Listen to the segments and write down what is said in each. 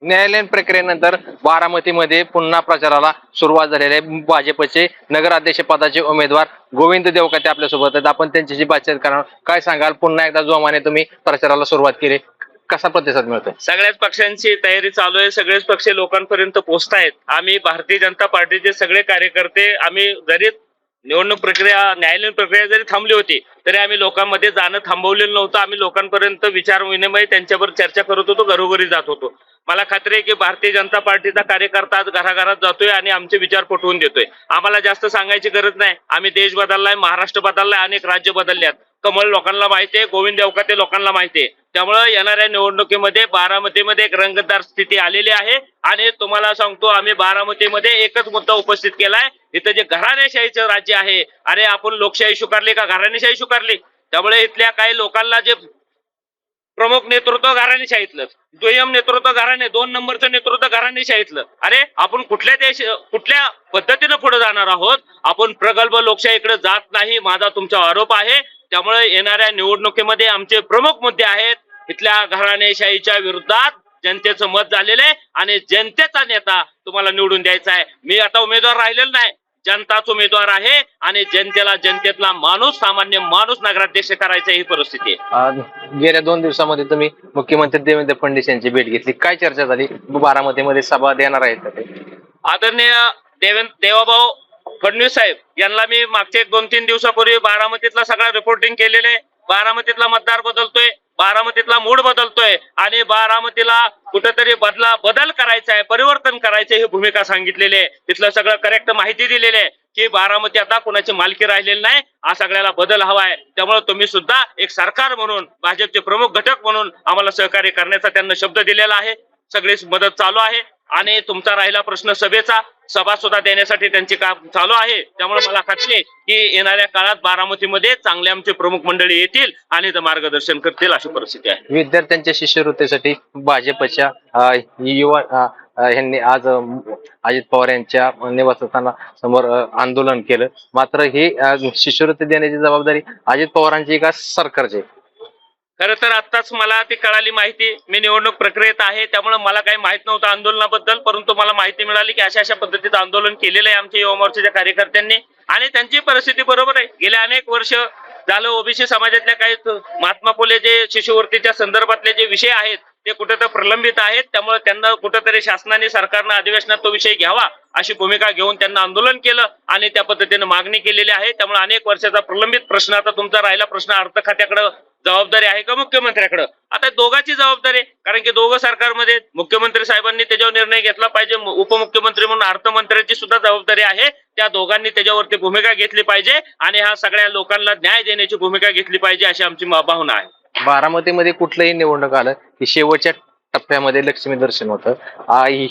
न्यायालयीन प्रक्रियेनंतर बारामतीमध्ये पुन्हा प्रचाराला सुरुवात झालेली आहे. भाजपचे नगराध्यक्ष पदाचे उमेदवार गोविंद देवकते आपल्यासोबत आहेत. आपण त्यांच्याशी बातचीत करणार. काय सांगाल, पुन्हा एकदा जोमाने तुम्ही प्रचाराला सुरुवात केली, कसा प्रतिसाद मिळतोय? सगळ्याच पक्षांची तयारी चालू आहे. सगळेच पक्ष लोकांपर्यंत पोहोचतायत. आम्ही भारतीय जनता पार्टीचे सगळे कार्यकर्ते, आम्ही जरी निवडणूक प्रक्रिया, न्यायालयीन प्रक्रिया जरी थांबली होती तरी आम्ही लोकांमध्ये जाणं थांबवलेलं नव्हतं. आम्ही लोकांपर्यंत विचार विनिमय, त्यांच्यावर चर्चा करत होतो, घरोघरी जात होतो. मला खात्री आहे की भारतीय जनता पार्टीचा कार्यकर्ता आज घराघरात जातोय आणि आमचे विचार पटवून देतोय. आम्हाला जास्त सांगायची गरज नाही. आम्ही देश बदललाय, महाराष्ट्र बदललाय, अनेक राज्य बदलल्यात. कमळ लोकांना माहिती आहे, गोविंद देवकते लोकांना माहिती आहे. त्यामुळे येणाऱ्या निवडणुकीमध्ये बारामतीमध्ये एक रंगतदार स्थिती आलेली आहे. आणि तुम्हाला सांगतो, आम्ही बारामतीमध्ये एकच मुद्दा उपस्थित केलाय. इथं जे घराणेशाहीचं राज्य आहे, अरे आपण लोकशाही स्वीकारली का घराणेशाही स्वीकारली? त्यामुळे इथल्या काही लोकांना जे प्रमुख नेतृत्व घराणेशाहीतलं, दुय्यम नेतृत्व घराणे, 2 नंबरचं नेतृत्व घराणेशाहीतलं. अरे आपण कुठल्या पद्धतीनं पुढे जाणार आहोत? आपण प्रगल्भ लोकशाहीकडे जात नाही, माझा तुमचा आरोप आहे. त्यामुळे येणाऱ्या निवडणुकीमध्ये आमचे प्रमुख मुद्दे आहेत. इथल्या घराणेशाहीच्या विरोधात जनतेचं मत झालेलं आहे आणि जनतेचा नेता तुम्हाला निवडून द्यायचा आहे. मी आता उमेदवार राहिलेलो नाही, जनताच उमेदवार आहे आणि जनतेला, जनतेतला माणूस, सामान्य माणूस नगराध्यक्ष करायचा ही परिस्थिती आहे. गेल्या 2 दिवसामध्ये तुम्ही मुख्यमंत्री देवेंद्र फडणवीस यांची भेट घेतली, काय चर्चा झाली? बारामतीमध्ये सभा देणार आहेत का ते? आदरणीय देवाभाऊ फडणवीस साहेब यांना मी मागच्या 1-2-3 दिवसापूर्वी बारामतीतला सगळा रिपोर्टिंग केलेले. बारामतीतला मतदार बदलतोय, बारामतीतला मूड बदलतोय आणि बारामतीला कुठेतरी बदल करायचा आहे, परिवर्तन करायचं ही भूमिका सांगितलेली आहे. तिथलं सगळं करेक्ट माहिती दिलेली आहे की बारामती आता कोणाची मालकी राहिलेली नाही, हा सगळ्याला बदल हवा आहे. त्यामुळे तुम्ही सुद्धा एक सरकार म्हणून, भाजपचे प्रमुख घटक म्हणून आम्हाला सहकार्य करण्याचा त्यांना शब्द दिलेला आहे. सगळीच मदत चालू आहे आणि तुमचा राहिला प्रश्न सभेचा, सभा सुद्धा देण्यासाठी त्यांचे काम चालू आहे. त्यामुळे मला खात्री आहे की येणाऱ्या काळात बारामतीमध्ये चांगले आमचे प्रमुख मंडळी येतील आणि मार्गदर्शन करतील, अशी परिस्थिती आहे. विद्यार्थ्यांच्या शिष्यवृत्तीसाठी भाजपच्या युवा यांनी आज अजित पवार यांच्या निवासस्थाना समोर आंदोलन केलं. मात्र ही शिष्यवृत्ती देण्याची जबाबदारी अजित पवारांची का सरकारची? खरं तर आत्ताच मला ती कळाली माहिती. मी निवडणूक प्रक्रियेत आहे, त्यामुळे मला काही माहित नव्हतं आंदोलनाबद्दल. परंतु मला माहिती मिळाली की अशा पद्धतीचं आंदोलन केलेलं आहे आमच्या युवा मोर्चाच्या कार्यकर्त्यांनी. आणि त्यांची परिस्थिती बरोबर आहे. गेल्या अनेक वर्ष झालं ओबीसी समाजातल्या काही महात्मा फुले जे शिष्यवृत्तीच्या संदर्भातले जे विषय आहेत ते कुठेतरी प्रलंबित आहेत. त्यामुळे त्यांना कुठेतरी शासनाने, सरकारनं अधिवेशनात तो विषय घ्यावा अशी भूमिका घेऊन त्यांना आंदोलन केलं आणि त्या पद्धतीने मागणी केलेली आहे. त्यामुळे अनेक वर्षाचा प्रलंबित प्रश्न, आता तुमचा राहिला प्रश्न अर्थ खात्याकडे जबाबदारी आहे का मुख्यमंत्र्याकडे? आता दोघांची जबाबदारी आहे, कारण की दोघं सरकारमध्ये, मुख्यमंत्री साहेबांनी त्याच्यावर निर्णय घेतला पाहिजे, उपमुख्यमंत्री म्हणून अर्थमंत्र्यांची सुद्धा जबाबदारी आहे. त्या दोघांनी त्याच्यावरती भूमिका घेतली पाहिजे आणि ह्या सगळ्या लोकांना न्याय देण्याची भूमिका घेतली पाहिजे, अशी आमची भावना आहे. बारामतीमध्ये कुठलंही निवडणूक आलं की शेवटच्या टप्प्यामध्ये लक्ष्मी दर्शन होतं.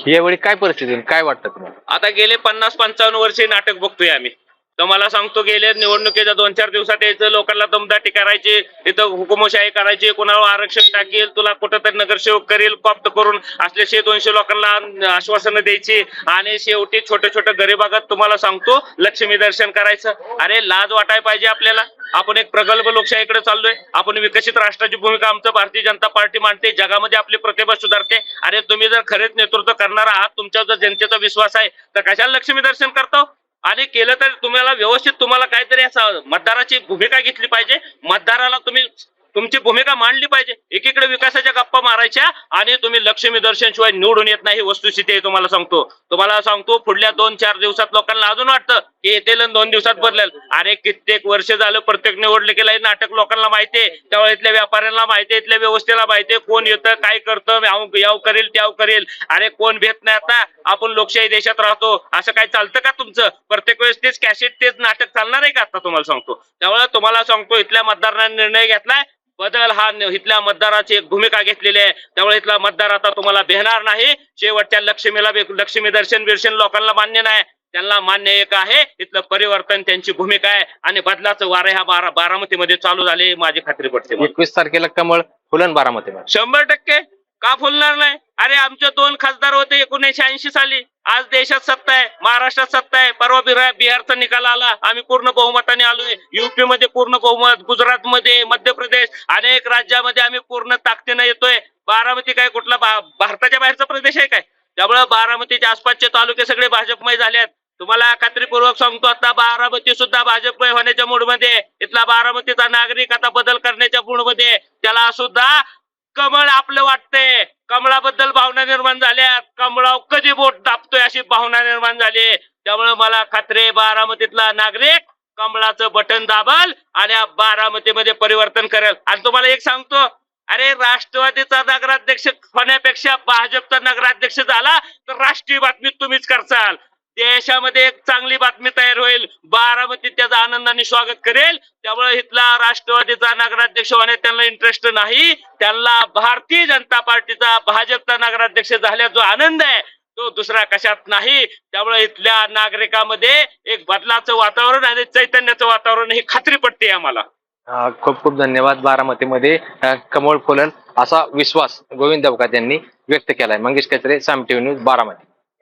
यावेळी काय परिस्थिती, काय वाटतं तुम्हाला? आता गेले 50-55 वर्षे नाटक बघतोय आम्ही. तर मला सांगतो, गेल्या निवडणुकीच्या 2-4 दिवसात यायचं, लोकांना दमदाटी करायची, इथं हुकुमशाही करायची, कोणाला आरक्षण टाकेल, तुला कुठंतरी नगरसेवक करेल, कॉप्ट करून असले 100-200 लोकांना आश्वासनं द्यायची आणि शेवटी छोट्या गरीबागात तुम्हाला सांगतो लक्ष्मी दर्शन करायचं. अरे लाज वाटाय पाहिजे आपल्याला. आपण एक प्रगल्भ लोकशाहीकडे चाललोय, आपण विकसित राष्ट्राची भूमिका आमचं भारतीय जनता पार्टी मांडते, जगामध्ये आपली प्रतिभा सुधारते. अरे तुम्ही जर खरेच नेतृत्व करणार आहात, तुमच्यावर जर जनतेचा विश्वास आहे, तर कशाला लक्ष्मी दर्शन करतो? आणि केलं तर तुम्हाला व्यवस्थित, तुम्हाला काहीतरी असं मतदाराची भूमिका घेतली पाहिजे, मतदाराला तुम्ही तुमची भूमिका मांडली पाहिजे. एकीकडे विकासाच्या गप्पा मारायच्या आणि तुम्ही लक्ष्मी दर्शन शिवाय निवडून येत नाही, ही वस्तुस्थिती आहे. तुम्हाला सांगतो पुढल्या 2-4 दिवसात लोकांना अजून वाटतं की येतील 2 दिवसात बदलेल. अरे कित्येक वर्ष झालं प्रत्येक निवडणुकीला हे नाटक लोकांना माहितीये. त्यामुळे इथल्या व्यापाऱ्यांना माहितीये, इथल्या व्यवस्थेला माहितीये, कोण येतं, काय करतं, याव करेल त्याव करेल. अरे कोण भेट नाही. आता आपण लोकशाही देशात राहतो, असं काय चालतं का तुमचं? प्रत्येक वेळेस तेच कॅसेट, तेच नाटक चालणार आहे का? आता तुम्हाला सांगतो, त्यामुळे तुम्हाला सांगतो, इथल्या मतदारांनी निर्णय घेतलाय, बदल हा इथल्या मतदाराची एक भूमिका घेतलेली आहे. त्यामुळे इथला मतदार आता तुम्हाला भेटणार नाही. शेवटच्या लक्ष्मी दर्शन बिर्शन लोकांना मान्य नाही. त्यांना मान्य एक आहे, इथलं परिवर्तन त्यांची भूमिका आहे आणि बदलाचं वारे हा बारामतीमध्ये चालू झाले, माझी खात्री पडते. 21 तारखेला कमळ फुलन बारामतीमध्ये 100% का फुलणार नाही? अरे आमचे 2 खासदार होते 1980 साली. आज देशात सत्ता आहे, महाराष्ट्रात सत्ता आहे. परवा बिहारचा निकाल आला, आम्ही पूर्ण बहुमताने आलोय. युपी मध्ये पूर्ण बहुमत, गुजरात मध्ये, मध्य प्रदेश, अनेक राज्यामध्ये आम्ही पूर्ण ताकदीने येतोय. बारामती काय कुठला भारताच्या बाहेरचा प्रदेश आहे काय? त्यामुळे बारामतीच्या आसपासचे तालुके सगळे भाजपमय झाले आहेत. तुम्हाला खात्रीपूर्वक सांगतो, आता बारामती सुद्धा भाजपमय होण्याच्या मूडमध्ये आहे. इथला बारामतीचा नागरिक आता बदल करण्याच्या मूडमध्ये आहे. त्याला सुद्धा कमळ आपलं वाटतंय. कमळाबद्दल भावना निर्माण झाल्या. कमळाव कधी बोट दाबतोय अशी भावना निर्माण झाली. त्यामुळे मला खात्री आहे, बारामतीतला नागरिक कमळाचं बटन दाबल आणि बारामतीमध्ये परिवर्तन करेल. आणि तुम्हाला एक सांगतो, अरे राष्ट्रवादीचा नगराध्यक्ष होण्यापेक्षा भाजपचा नगराध्यक्ष झाला तर राष्ट्रीय बातमी तुम्हीच करसाल. देशामध्ये एक चांगली बातमी तयार होईल. बारामतीत त्याचं आनंदाने स्वागत करेल. त्यामुळे इथला राष्ट्रवादीचा नगराध्यक्ष होण्यात त्यांना इंटरेस्ट नाही. त्यांना भारतीय जनता पार्टीचा भाजपचा नगराध्यक्ष झाल्याचा जो आनंद आहे तो दुसरा कशात नाही. त्यामुळे इथल्या नागरिकांमध्ये एक बदलाचं वातावरण आणि चैतन्याचं वातावरण ही खात्री पटते आम्हाला. खूप खूप धन्यवाद. बारामतीमध्ये कमळ फुलल असा विश्वास गोविंद देवकाते यांनी व्यक्त केलाय. मंगेश कचरे, साम टीव्ही न्यूज, बारामती.